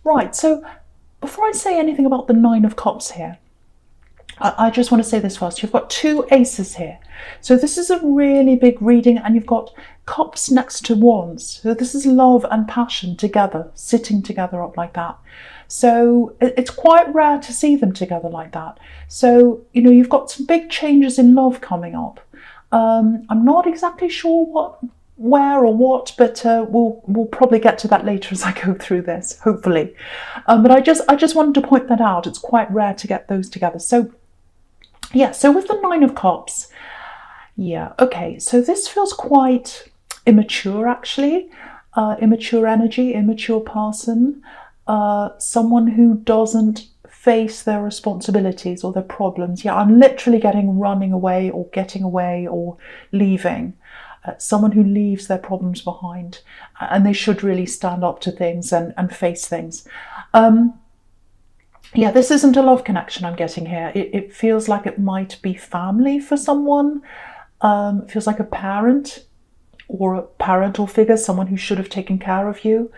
Right, so before I say anything about the Nine of Cups here, I just want to say this first. You've got two aces here. So this is a really big reading, and you've got cups next to wands. So this is love and passion together, sitting together up like that. So it's quite rare to see them together like that. So, you've got some big changes in love coming up. I'm not exactly sure where or what, but we'll probably get to that later as I go through this, hopefully. But I just wanted to point that out. It's quite rare to get those together. So yeah, so with the Nine of Cups, yeah, okay, so this feels quite immature actually. Immature energy, immature person, someone who doesn't face their responsibilities or their problems. Yeah, I'm literally getting running away or getting away or leaving. Someone who leaves their problems behind, and they should really stand up to things and face things. Yeah, this isn't a love connection I'm getting here. It feels like it might be family for someone. It feels like a parent or a parental figure, someone who should have taken care of you.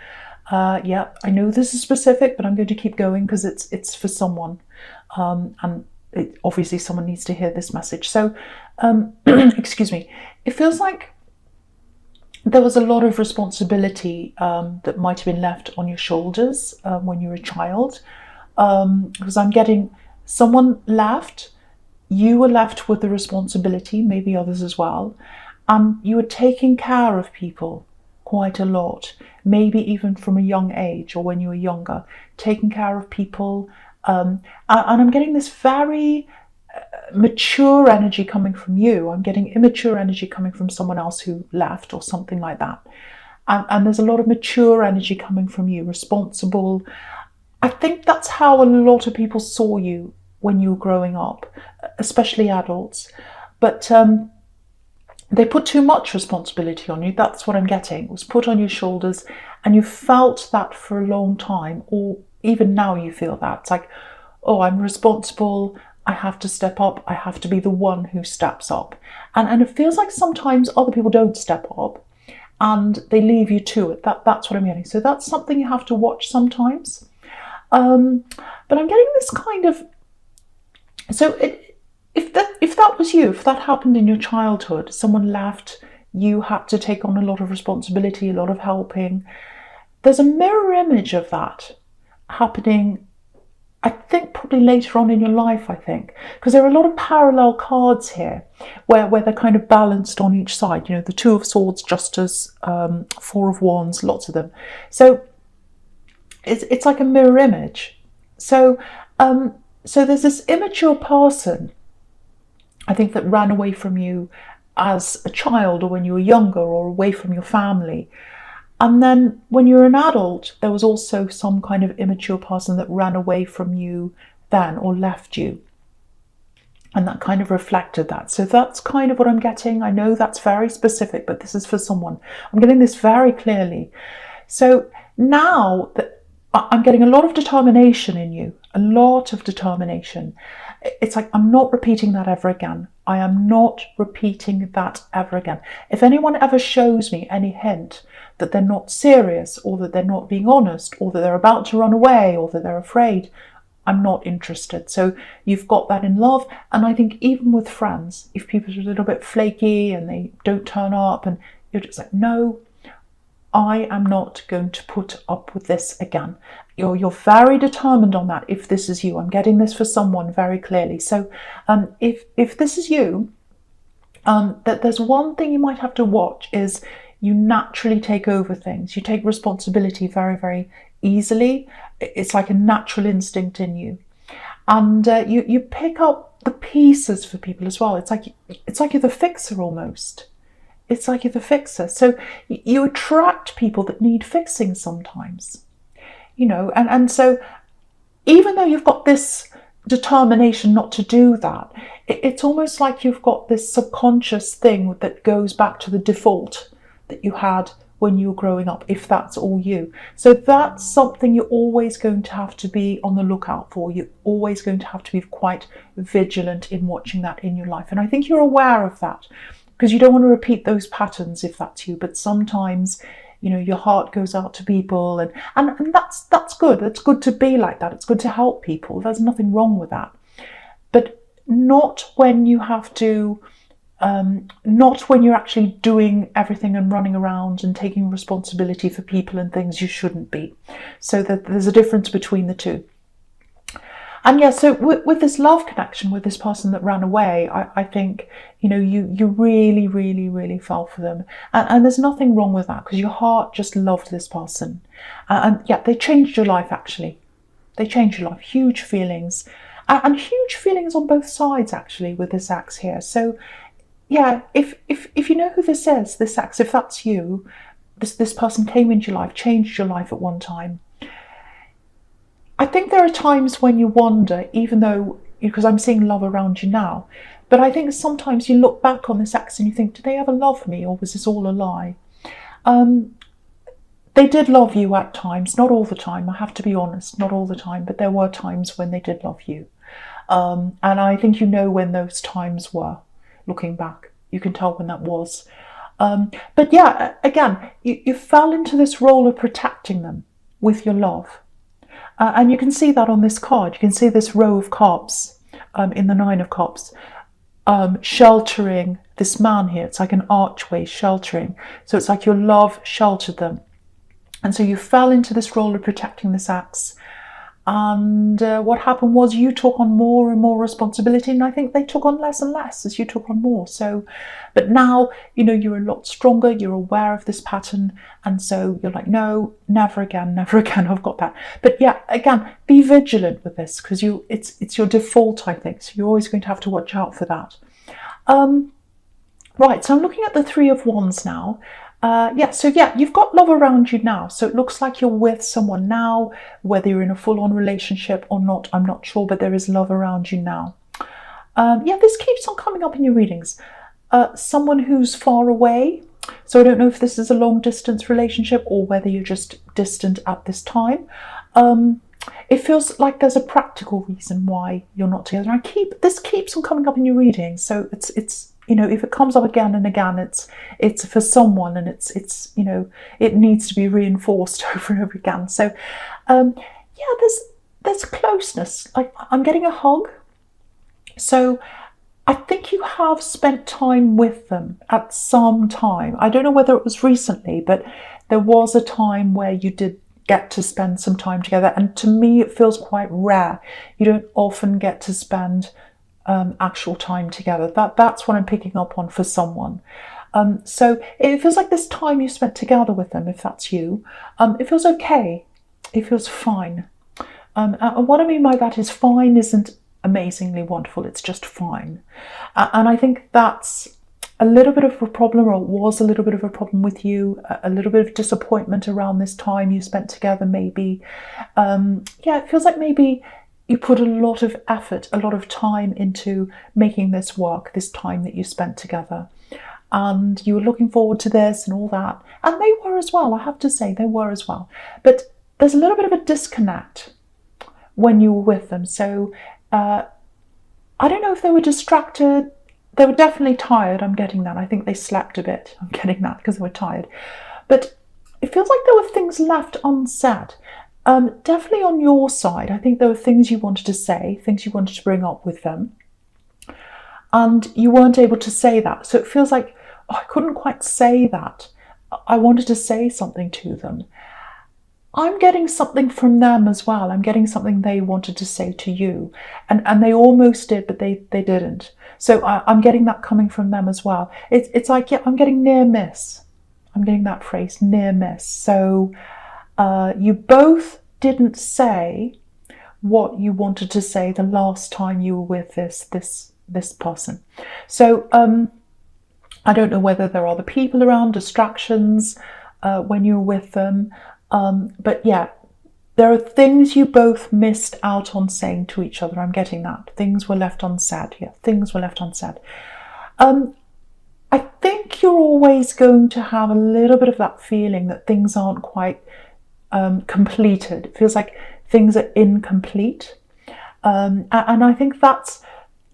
Yeah, I know this is specific, but I'm going to keep going because it's for someone. And obviously someone needs to hear this message. So, excuse me. It feels like there was a lot of responsibility that might have been left on your shoulders when you were a child. Because I'm getting someone left, you were left with the responsibility, maybe others as well, and you were taking care of people quite a lot, maybe even from a young age or when you were younger, taking care of people. And I'm getting this very mature energy coming from you. I'm getting immature energy coming from someone else who left or something like that. And there's a lot of mature energy coming from you, responsible. I think that's how a lot of people saw you when you were growing up, especially adults. But they put too much responsibility on you. That's what I'm getting. It was put on your shoulders, and you felt that for a long time, or even now you feel that. It's like, oh, I'm responsible. I have to step up. I have to be the one who steps up. And it feels like sometimes other people don't step up and they leave you to it. That's what I'm getting. So that's something you have to watch sometimes. But I'm getting this kind of, so if that was you, if that happened in your childhood, someone left, you had to take on a lot of responsibility, a lot of helping. There's a mirror image of that happening, I think probably later on in your life, I think, because there are a lot of parallel cards here where they're kind of balanced on each side. The Two of Swords, Justice, Four of Wands, lots of them. So it's like a mirror image. So there's this immature person, I think, that ran away from you as a child or when you were younger, or away from your family. And then when you're an adult, there was also some kind of immature person that ran away from you then or left you. And that kind of reflected that. So that's kind of what I'm getting. I know that's very specific, but this is for someone. I'm getting this very clearly. So now that I'm getting a lot of determination in you, a lot of determination. It's like, I'm not repeating that ever again. I am not repeating that ever again. If anyone ever shows me any hint that they're not serious, or that they're not being honest, or that they're about to run away, or that they're afraid, I'm not interested. So you've got that in love. And I think even with friends, if people are a little bit flaky and they don't turn up, and you're just like, no, I am not going to put up with this again. You're very determined on that. If this is you, I'm getting this for someone very clearly. So if this is you, that there's one thing you might have to watch is you naturally take over things. You take responsibility very, very easily. It's like a natural instinct in you. And you pick up the pieces for people as well. It's like you're the fixer almost. It's like you're the fixer. So you attract people that need fixing sometimes, and so even though you've got this determination not to do that, it's almost like you've got this subconscious thing that goes back to the default that you had when you were growing up, if that's all you. So that's something you're always going to have to be on the lookout for. You're always going to have to be quite vigilant in watching that in your life. And I think you're aware of that, because you don't want to repeat those patterns if that's you. But sometimes your heart goes out to people, and that's good. It's good to be like that. It's good to help people. There's nothing wrong with that. But not when you have to, not when you're actually doing everything and running around and taking responsibility for people and things you shouldn't be. So that there's a difference between the two. And yeah, so with this love connection with this person that ran away, I think, you really, really, really fell for them. And there's nothing wrong with that, because your heart just loved this person. And yeah, they changed your life, actually. They changed your life. Huge feelings. And huge feelings on both sides, actually, with this ex here. So yeah, if you know who this is, this ex, if that's you, this person came into your life, changed your life at one time. I think there are times when you wonder, even though, because I'm seeing love around you now, but I think sometimes you look back on this ex and you think, did they ever love me, or was this all a lie? They did love you at times, not all the time, I have to be honest, not all the time, but there were times when they did love you. And I think you know when those times were, looking back. You can tell when that was. But yeah, again, you fell into this role of protecting them with your love. And you can see that on this card. You can see this row of cups in the Nine of Cups, sheltering this man here. It's like an archway sheltering. So it's like your love sheltered them. And so you fell into this role of protecting this ex. And what happened was you took on more and more responsibility, and I think they took on less and less as you took on more. So, but now, you're a lot stronger, you're aware of this pattern, and so you're like, no, never again, I've got that. But yeah, again, be vigilant with this, because it's your default, I think, so you're always going to have to watch out for that. Right, so I'm looking at the Three of Wands now. You've got love around you now. So it looks like you're with someone now, whether you're in a full-on relationship or not, I'm not sure, but there is love around you now. This keeps on coming up in your readings. Someone who's far away. So I don't know if this is a long-distance relationship or whether you're just distant at this time. It feels like there's a practical reason why you're not together. This keeps on coming up in your readings. So it's if it comes up again and again, it's for someone, and it's it needs to be reinforced over and over again. So there's closeness. Like, I'm getting a hug. So I think you have spent time with them at some time. I don't know whether it was recently, but there was a time where you did get to spend some time together. And to me, it feels quite rare. You don't often get to spend actual time together. That's what I'm picking up on for someone. So it feels like this time you spent together with them, if that's you, it feels okay. It feels fine. And what I mean by that is fine isn't amazingly wonderful, it's just fine. And I think that's a little bit of a problem, or it was a little bit of a problem with you, a little bit of disappointment around this time you spent together maybe. It feels like maybe you put a lot of effort, a lot of time into making this work, this time that you spent together. And you were looking forward to this and all that. And they were as well, I have to say, they were as well. But there's a little bit of a disconnect when you were with them. So I don't know if they were distracted. They were definitely tired, I'm getting that. I think they slept a bit, I'm getting that, because they were tired. But it feels like there were things left unsaid. Definitely on your side, I think there were things you wanted to say, things you wanted to bring up with them, and you weren't able to say that. So it feels like, I couldn't quite say that. I wanted to say something to them. I'm getting something from them as well. I'm getting something they wanted to say to you, and they almost did, but they didn't. So I'm getting that coming from them as well. It's like, I'm getting near miss. I'm getting that phrase, near miss. So you both didn't say what you wanted to say the last time you were with this person. So I don't know whether there are other people around, distractions when you were with them, but yeah, there are things you both missed out on saying to each other. I'm getting that. Things were left unsaid. Yeah, things were left unsaid. I think you're always going to have a little bit of that feeling that things aren't quite completed. It feels like things are incomplete. And I think that's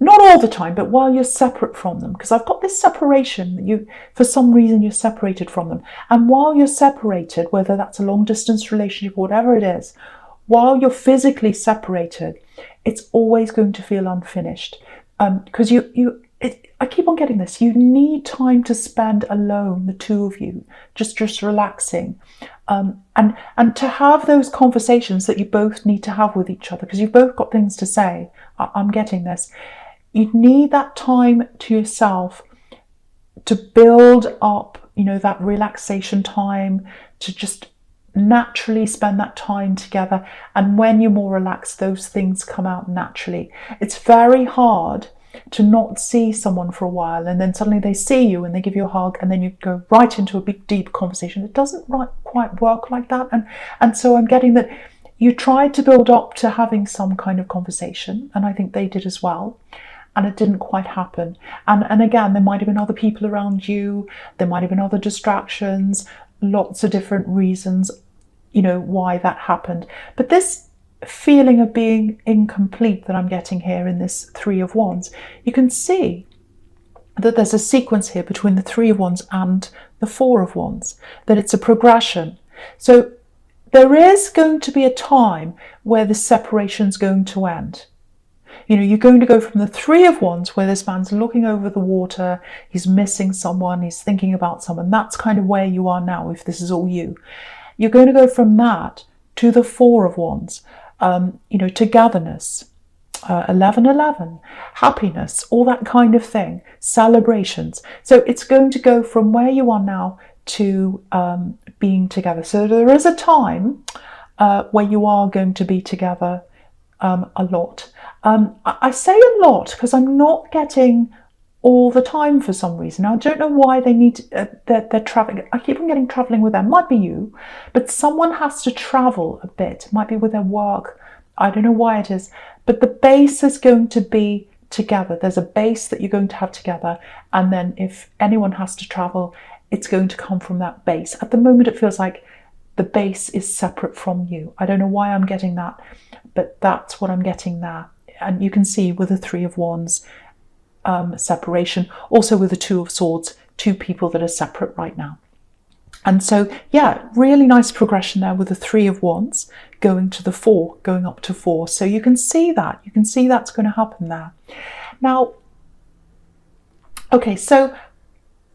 not all the time, but while you're separate from them, because I've got this separation, you, for some reason you're separated from them. And while you're separated, whether that's a long distance relationship or whatever it is, while you're physically separated, it's always going to feel unfinished. Because I keep on getting this, you need time to spend alone, the two of you, just relaxing. And to have those conversations that you both need to have with each other, because you've both got things to say. I'm getting this. You need that time to yourself to build up, that relaxation time, to just naturally spend that time together. And when you're more relaxed, those things come out naturally. It's very hard to not see someone for a while and then suddenly they see you and they give you a hug and then you go right into a big deep conversation. It doesn't quite work like that. And so I'm getting that you tried to build up to having some kind of conversation, and I think they did as well, and it didn't quite happen. And again, there might have been other people around you, there might have been other distractions, lots of different reasons, why that happened. But this feeling of being incomplete that I'm getting here in this Three of Wands, you can see that there's a sequence here between the Three of Wands and the Four of Wands, that it's a progression. So there is going to be a time where the separation's going to end. You're going to go from the Three of Wands, where this man's looking over the water, he's missing someone, he's thinking about someone. That's kind of where you are now, if this is all you. You're going to go from that to the Four of Wands, togetherness, 1111, happiness, all that kind of thing, celebrations. So it's going to go from where you are now to being together. So there is a time where you are going to be together a lot. I say a lot because I'm not getting all the time for some reason. I don't know why they need they're traveling. I keep on getting traveling with them. Might be you, but someone has to travel a bit. Might be with their work. I don't know why it is, but the base is going to be together. There's a base that you're going to have together, and then if anyone has to travel, it's going to come from that base. At the moment, it feels like the base is separate from you. I don't know why I'm getting that, but that's what I'm getting there. And you can see with the Three of Wands, separation. Also with the Two of Swords, two people that are separate right now. And so, yeah, really nice progression there with the Three of Wands going to the Four, going up to Four. So you can see that. You can see that's going to happen there. Now, okay, so,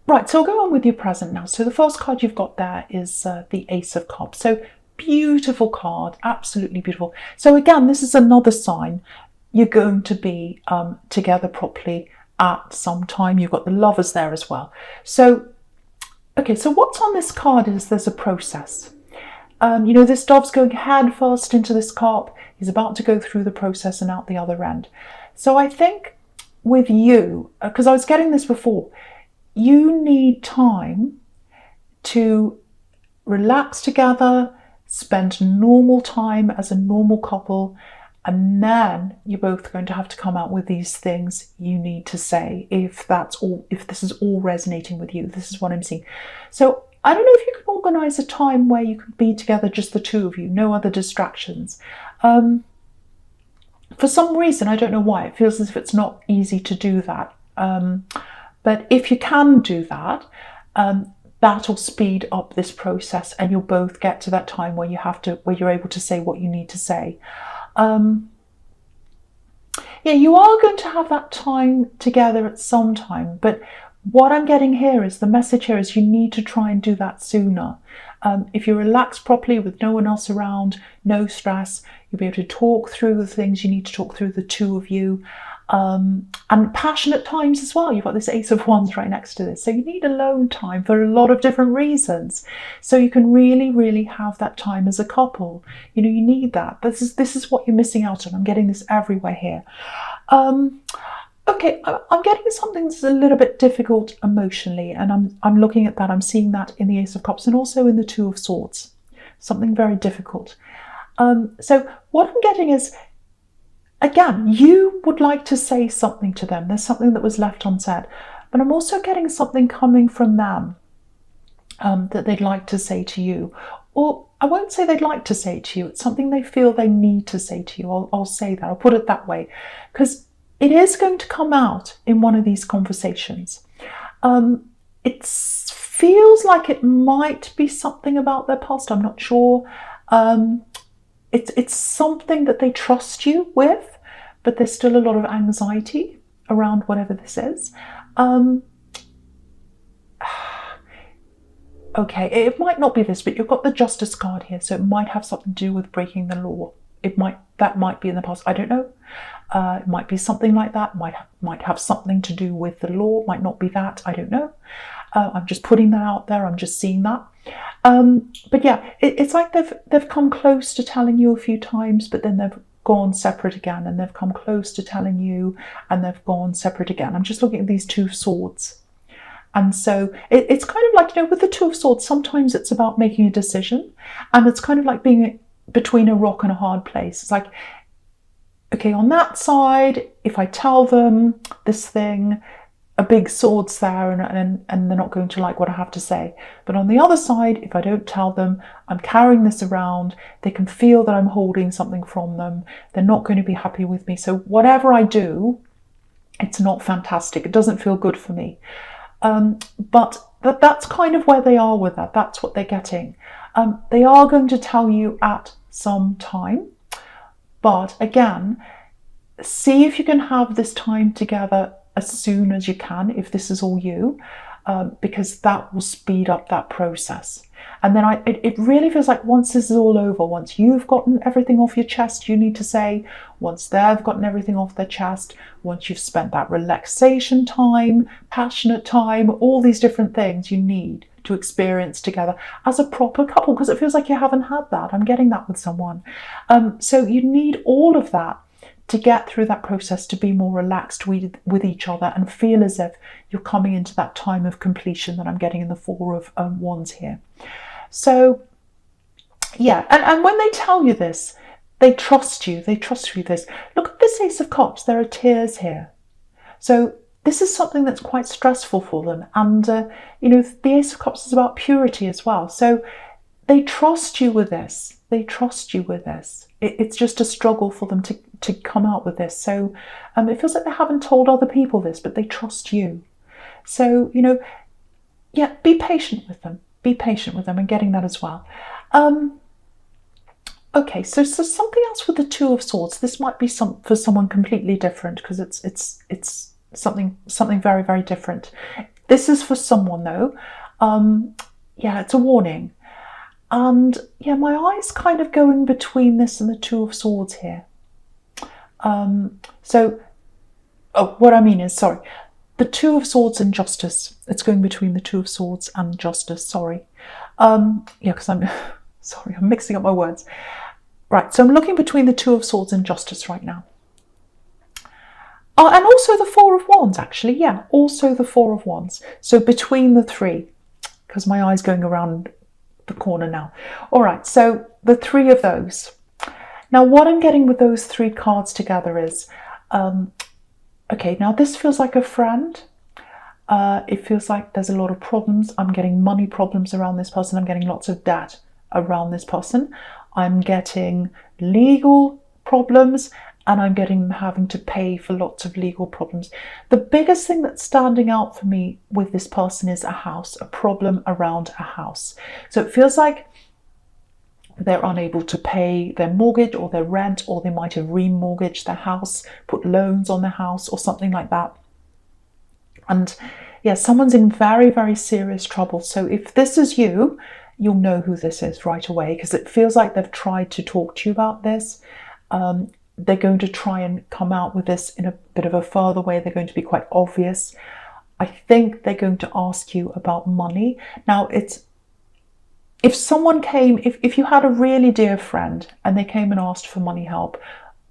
right, so I'll go on with your present now. So the first card you've got there is the Ace of Cups. So beautiful card, absolutely beautiful. So again, this is another sign you're going to be together properly at some time. You've got the Lovers there as well. So, okay, so what's on this card is there's a process. This dove's going head first into this cup. He's about to go through the process and out the other end. So I think with you, because I was getting this before, you need time to relax together, spend normal time as a normal couple, and then you're both going to have to come out with these things you need to say if this is all resonating with you. This is what I'm seeing. So I don't know if you can organise a time where you can be together, just the two of you, no other distractions. For some reason, I don't know why, it feels as if it's not easy to do that. But if you can do that, that'll speed up this process and you'll both get to that time where you're able to say what you need to say. Yeah, you are going to have that time together at some time, but what I'm getting here is the message here is you need to try and do that sooner. If you relax properly with no one else around, no stress, you'll be able to talk through the things you need to talk through, the two of you. And passionate times as well. You've got this Ace of Wands right next to this. So you need alone time for a lot of different reasons. So you can really, really have that time as a couple. You need that. This is what you're missing out on. I'm getting this everywhere here. Okay, I'm getting something that's a little bit difficult emotionally, and I'm looking at that. I'm seeing that in the Ace of Cups and also in the Two of Swords. Something very difficult. So what I'm getting is, again, you would like to say something to them. There's something that was left unsaid. But I'm also getting something coming from them that they'd like to say to you. Or I won't say they'd like to say to you. It's something they feel they need to say to you. I'll say that. I'll put it that way. Because it is going to come out in one of these conversations. It feels like it might be something about their past. I'm not sure. It's something that they trust you with, but there's still a lot of anxiety around whatever this is. Okay, it might not be this, but you've got the Justice card here, so it might have something to do with breaking the law. That might be in the past. I don't know. It might be something like that. Might have something to do with the law. Might not be that. I don't know. I'm just putting that out there. I'm just seeing that. But yeah, it's like they've come close to telling you a few times, but then they've gone separate again, and they've come close to telling you, and they've gone separate again. I'm just looking at these Two of Swords. And so it's kind of like, with the Two of Swords, sometimes it's about making a decision, and it's kind of like being between a rock and a hard place. It's like, okay, on that side, if I tell them this thing, a big sword's there, and they're not going to like what I have to say. But on the other side, if I don't tell them, I'm carrying this around, they can feel that I'm holding something from them. They're not going to be happy with me. So whatever I do, it's not fantastic. It doesn't feel good for me. But that's kind of where they are with that. That's what they're getting. They are going to tell you at some time. But again, see if you can have this time together as soon as you can, if this is all you, because that will speed up that process. And then it really feels like once this is all over, once you've gotten everything off your chest, you need to say, once they've gotten everything off their chest, once you've spent that relaxation time, passionate time, all these different things you need to experience together as a proper couple, because it feels like you haven't had that. I'm getting that with someone. So you need all of that to get through that process, to be more relaxed with each other and feel as if you're coming into that time of completion that I'm getting in the Four of Wands here. So yeah, and when they tell you this, they trust you. They trust you with this. Look at this Ace of Cups. There are tears here. So this is something that's quite stressful for them. And, the Ace of Cups is about purity as well. So they trust you with this. They trust you with this. It's just a struggle for them to come out with this. So it feels like they haven't told other people this, but they trust you. So, yeah, be patient with them. Be patient with them, and getting that as well. Okay, so something else with the Two of Swords. This might be for someone completely different, because it's something very, very different. This is for someone though. Yeah, it's a warning. And yeah, my eye's kind of going between this and the Two of Swords here. What I mean is, sorry, the Two of Swords and Justice. It's going between the Two of Swords and Justice, sorry. Yeah, because I'm mixing up my words. Right, so I'm looking between the Two of Swords and Justice right now. And also the Four of Wands, actually. Yeah, also the Four of Wands. So between the three, because my eye's going around the corner now. All right, so the three of those. Now, what I'm getting with those three cards together is, okay, now this feels like a friend. It feels like there's a lot of problems. I'm getting money problems around this person. I'm getting lots of debt around this person. I'm getting legal problems, and I'm getting them having to pay for lots of legal problems. The biggest thing that's standing out for me with this person is a house, a problem around a house. So it feels like they're unable to pay their mortgage or their rent, or they might have remortgaged their house, put loans on their house or something like that. And yeah, someone's in very, very serious trouble. So if this is you, you'll know who this is right away, because it feels like they've tried to talk to you about this. They're going to try and come out with this in a bit of a further way. They're going to be quite obvious. I think they're going to ask you about money. Now, if someone came, if you had a really dear friend and they came and asked for money help,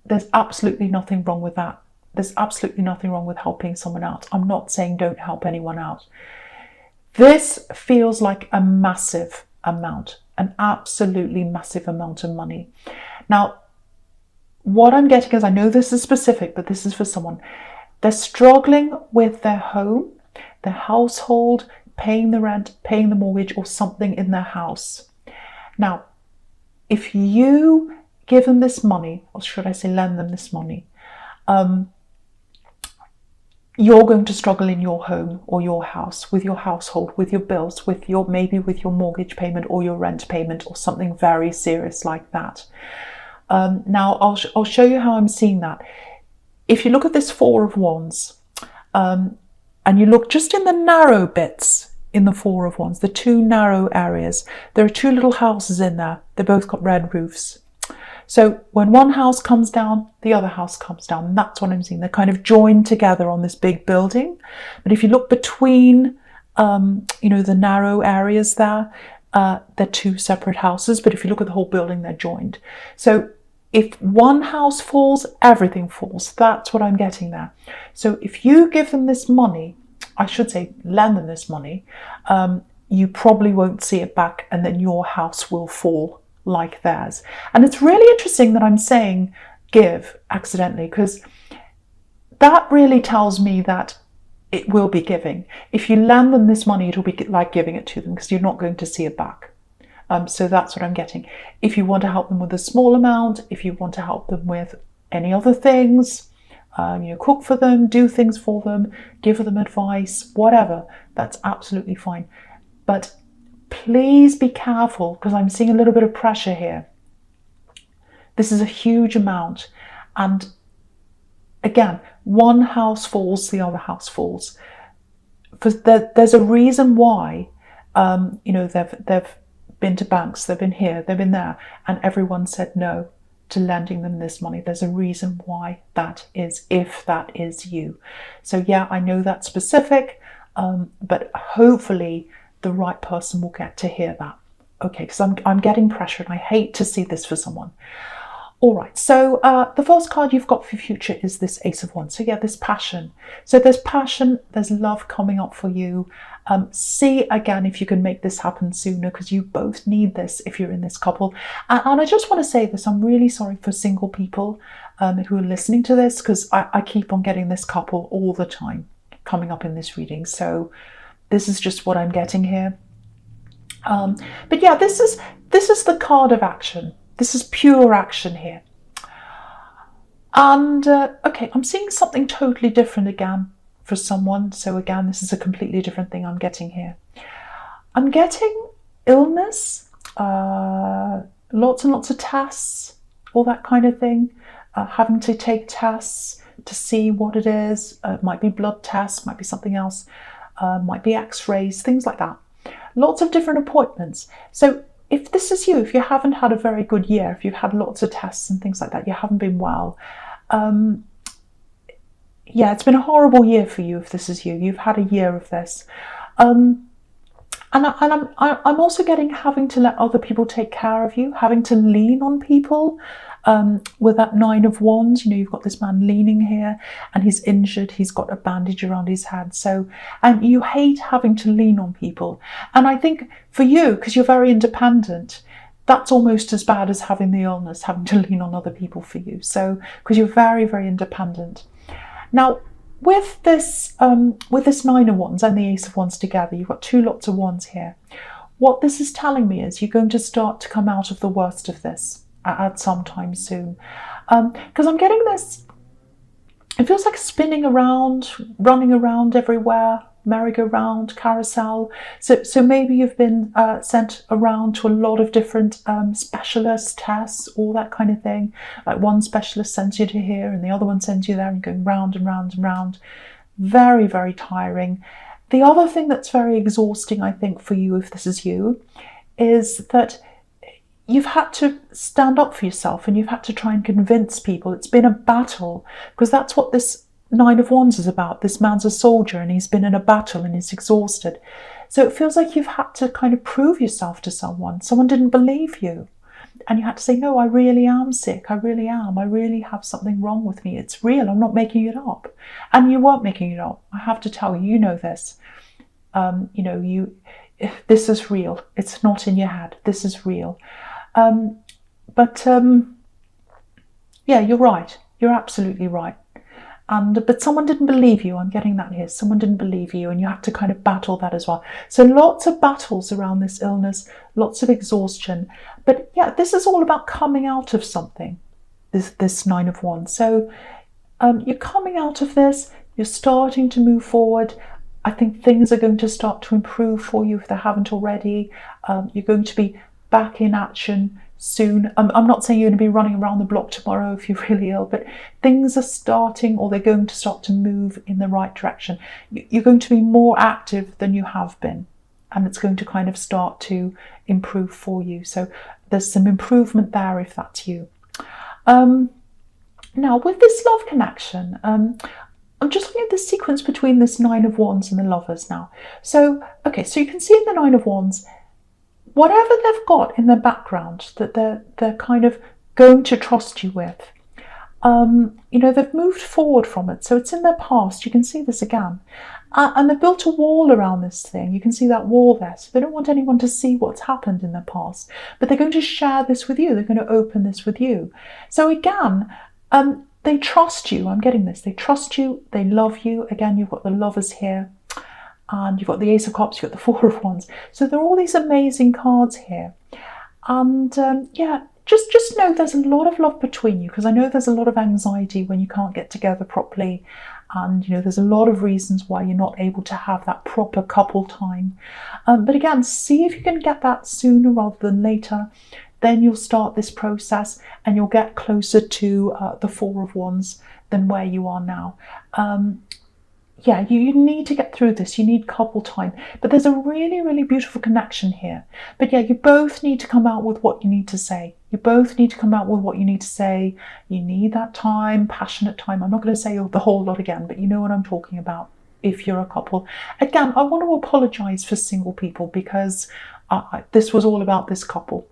there's absolutely nothing wrong with that. There's absolutely nothing wrong with helping someone out. I'm not saying don't help anyone out. This feels like a massive amount, an absolutely massive amount of money. Now, what I'm getting is, I know this is specific, but this is for someone. They're struggling with their home, their household, paying the rent, paying the mortgage, or something in their house. Now, if you give them this money, or should I say lend them this money, you're going to struggle in your home or your house, with your household, with your bills, with your, maybe with your mortgage payment or your rent payment or something very serious like that. Now I'll show you how I'm seeing that. If you look at this Four of Wands, and you look just in the narrow bits in the Four of Wands, the two narrow areas, there are two little houses in there. They both got red roofs. So when one house comes down, the other house comes down. And that's what I'm seeing. They're kind of joined together on this big building. But if you look between, the narrow areas there, they're two separate houses. But if you look at the whole building, they're joined. So if one house falls, everything falls. That's what I'm getting there. So if you give them this money, I should say lend them this money, you probably won't see it back, and then your house will fall like theirs. And it's really interesting that I'm saying give accidentally, because that really tells me that it will be giving. If you lend them this money, it'll be like giving it to them, because you're not going to see it back. So that's what I'm getting. If you want to help them with a small amount, if you want to help them with any other things, cook for them, do things for them, give them advice, whatever, that's absolutely fine. But please be careful, because I'm seeing a little bit of pressure here. This is a huge amount. And again, one house falls, the other house falls. There's a reason why, they've been to banks, they've been here, they've been there, and everyone said no to lending them this money. There's a reason why that is, if that is you. So yeah, I know that's specific, but hopefully the right person will get to hear that. Okay, because I'm getting pressure and I hate to see this for someone. All right, so the first card you've got for future is this Ace of Wands. So yeah, there's passion. So there's passion, there's love coming up for you. See again if you can make this happen sooner, because you both need this if you're in this couple. And I just want to say this, I'm really sorry for single people who are listening to this, because I keep on getting this couple all the time coming up in this reading. So this is just what I'm getting here. But yeah, this is the card of action. This is pure action here. And okay, I'm seeing something totally different again for someone. So again, this is a completely different thing I'm getting here. I'm getting illness, lots and lots of tests, all that kind of thing. Having to take tests to see what it is. It might be blood tests, might be something else, might be x-rays, things like that. Lots of different appointments. So if this is you, if you haven't had a very good year, if you've had lots of tests and things like that, you haven't been well, yeah, it's been a horrible year for you if this is you. You've had a year of this. And I'm also getting having to let other people take care of you, having to lean on people. With that Nine of Wands, you've got this man leaning here and he's injured, he's got a bandage around his head. So, and you hate having to lean on people. And I think for you, because you're very independent, that's almost as bad as having the illness, having to lean on other people for you. So, because you're very, very independent. Now, with this Nine of Wands and the Ace of Wands together, you've got two lots of wands here. What this is telling me is you're going to start to come out of the worst of this at some time soon. Because I'm getting this, it feels like spinning around, running around everywhere, merry-go-round, carousel. So maybe you've been sent around to a lot of different specialist tests, all that kind of thing. Like one specialist sends you to here and the other one sends you there, and going round and round and round. Very, very tiring. The other thing that's very exhausting, I think, for you, if this is you, is that you've had to stand up for yourself and you've had to try and convince people. It's been a battle, because that's what this Nine of Wands is about. This man's a soldier and he's been in a battle and he's exhausted. So it feels like you've had to kind of prove yourself to someone. Someone didn't believe you. And you had to say, no, I really am sick. I really am. I really have something wrong with me. It's real. I'm not making it up. And you weren't making it up. I have to tell you, you know this. This is real. It's not in your head. This is real. Yeah, you're right. You're absolutely right. But someone didn't believe you. I'm getting that here. Someone didn't believe you, and you have to kind of battle that as well. So lots of battles around this illness, lots of exhaustion. But yeah, this is all about coming out of something, this Nine of Wands. So you're coming out of this. You're starting to move forward. I think things are going to start to improve for you if they haven't already. You're going to be back in action soon. I'm not saying you're going to be running around the block tomorrow if you're really ill, but things are starting, or they're going to start to move in the right direction. You're going to be more active than you have been, and it's going to kind of start to improve for you. So there's some improvement there if that's you. Now, with this love connection, I'm just looking at the sequence between this Nine of Wands and the Lovers now. So, okay, so you can see in the Nine of Wands, whatever they've got in the background that they're kind of going to trust you with, you know, they've moved forward from it. So it's in their past. You can see this again. And they've built a wall around this thing. You can see that wall there. So they don't want anyone to see what's happened in their past. But they're going to share this with you. They're going to open this with you. So again, they trust you. I'm getting this. They trust you. They love you. Again, you've got the Lovers here. And you've got the Ace of Cups. You've got the Four of Wands. So there are all these amazing cards here. And yeah, just know there's a lot of love between you, because I know there's a lot of anxiety when you can't get together properly. And, you know, there's a lot of reasons why you're not able to have that proper couple time. But again, see if you can get that sooner rather than later. Then you'll start this process and you'll get closer to the Four of Wands than where you are now. Yeah, you need to get through this. You need couple time. But there's a really, really beautiful connection here. But yeah, you both need to come out with what you need to say. You both need to come out with what you need to say. You need that time, passionate time. I'm not going to say the whole lot again, but you know what I'm talking about if you're a couple. Again, I want to apologise for single people, because this was all about this couple.